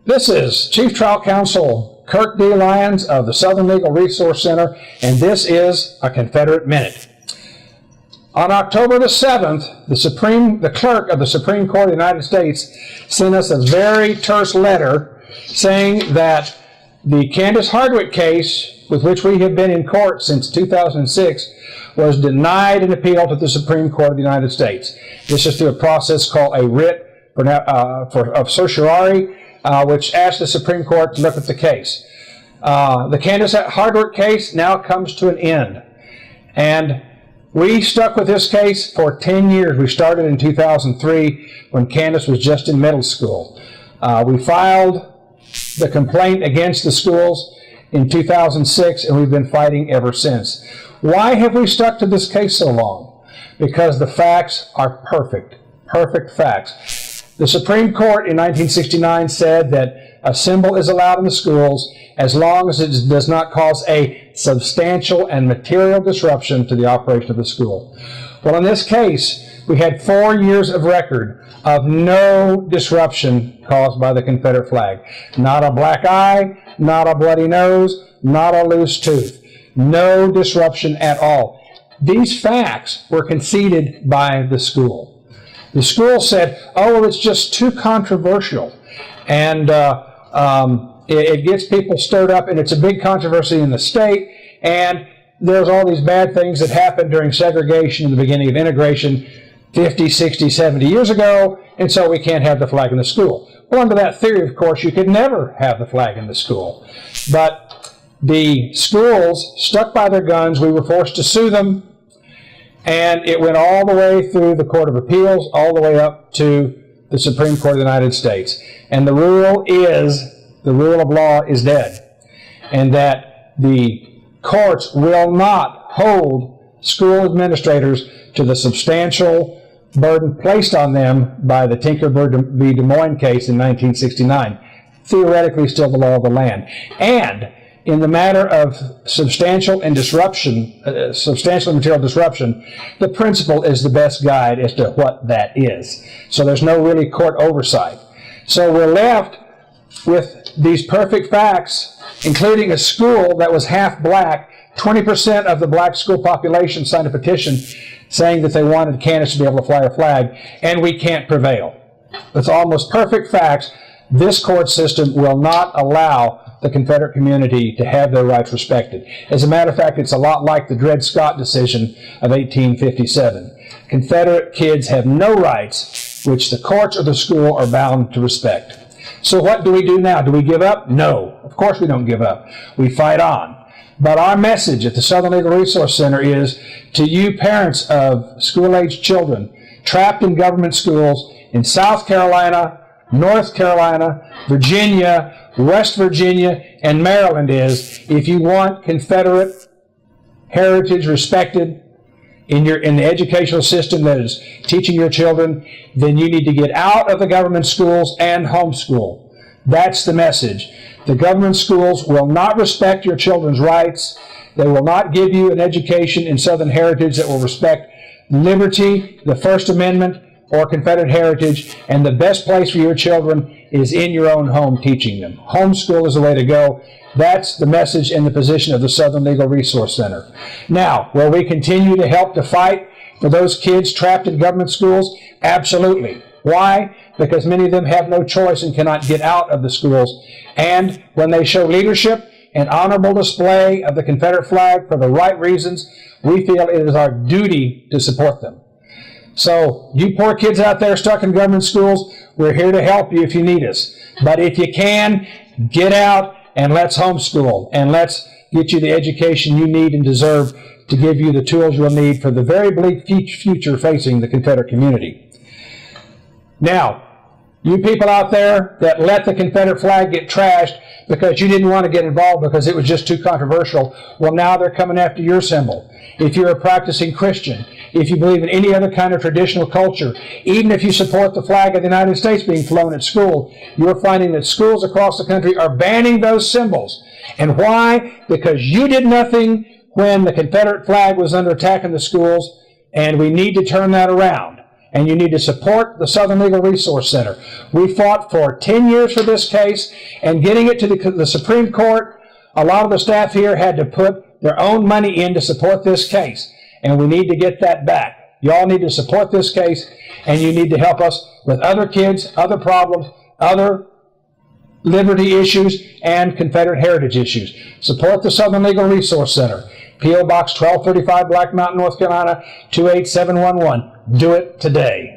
This is Chief Trial Counsel Kirk D. Lyons of the Southern Legal Resource Center, and this is a Confederate Minute. On October the 7th, the clerk of the Supreme Court of the United States sent us a very terse letter saying that the Candice Hardwick case, with which we have been in court since 2006, was denied an appeal to the Supreme Court of the United States. This is through a process called a writ of certiorari, which asked the Supreme Court to look at the case. The Candice Hardwick case now comes to an end. And we stuck with this case for 10 years. We started in 2003 when Candice was just in middle school. We filed the complaint against the schools in 2006, and we've been fighting ever since. Why have we stuck to this case so long? Because the facts are perfect facts. The Supreme Court in 1969 said that a symbol is allowed in the schools as long as it does not cause a substantial and material disruption to the operation of the school. Well, in this case, we had 4 years of record of no disruption caused by the Confederate flag. Not a black eye, not a bloody nose, not a loose tooth. No disruption at all. These facts were conceded by the school. The school said, oh, well, it's just too controversial. And it gets people stirred up, and it's a big controversy in the state, and there's all these bad things that happened during segregation and the beginning of integration 50, 60, 70 years ago, and so we can't have the flag in the school. Well, under that theory, of course, you could never have the flag in the school. But the schools stuck by their guns. We were forced to sue them, and it went all the way through the Court of Appeals, all the way up to the Supreme Court of the United States. And the rule of law is dead, and that the courts will not hold school administrators to the substantial burden placed on them by the Tinker v. Des Moines case in 1969. Theoretically still the law of the land. And in the matter of substantial and material disruption, the principle is the best guide as to what that is. So there's no really court oversight. So we're left with these perfect facts, including a school that was half black. 20% of the black school population signed a petition saying that they wanted Candice to be able to fly her flag, and we can't prevail. With almost perfect facts, this court system will not allow the Confederate community to have their rights respected. As a matter of fact, it's a lot like the Dred Scott decision of 1857. Confederate kids have no rights which the courts or the school are bound to respect. So what do we do now? Do we give up? No. Of course we don't give up. We fight on. But our message at the Southern Legal Resource Center is to you parents of school-aged children trapped in government schools in South Carolina, North Carolina, Virginia, West Virginia, and Maryland is, if you want Confederate heritage respected in the educational system that is teaching your children, then you need to get out of the government schools and homeschool. That's the message. The government schools will not respect your children's rights. They will not give you an education in Southern heritage that will respect liberty, the First Amendment, or Confederate heritage, and the best place for your children is in your own home teaching them. Homeschool is the way to go. That's the message and the position of the Southern Legal Resource Center. Now, will we continue to help to fight for those kids trapped in government schools? Absolutely. Why? Because many of them have no choice and cannot get out of the schools. And when they show leadership and honorable display of the Confederate flag for the right reasons, we feel it is our duty to support them. So, you poor kids out there stuck in government schools, we're here to help you if you need us. But if you can, get out and let's homeschool, and let's get you the education you need and deserve to give you the tools you'll need for the very bleak future facing the Confederate community. Now, you people out there that let the Confederate flag get trashed because you didn't want to get involved because it was just too controversial, well, now they're coming after your symbol. If you're a practicing Christian, if you believe in any other kind of traditional culture, even if you support the flag of the United States being flown at school, you're finding that schools across the country are banning those symbols. And why? Because you did nothing when the Confederate flag was under attack in the schools, and we need to turn that around. and you need to support the Southern Legal Resource Center. We fought for 10 years for this case, and getting it to the Supreme Court, a lot of the staff here had to put their own money in to support this case, and we need to get that back. You all need to support this case, and you need to help us with other kids, other problems, other liberty issues, and Confederate heritage issues. Support the Southern Legal Resource Center. P.O. Box 1235, Black Mountain, North Carolina, 28711. Do it today.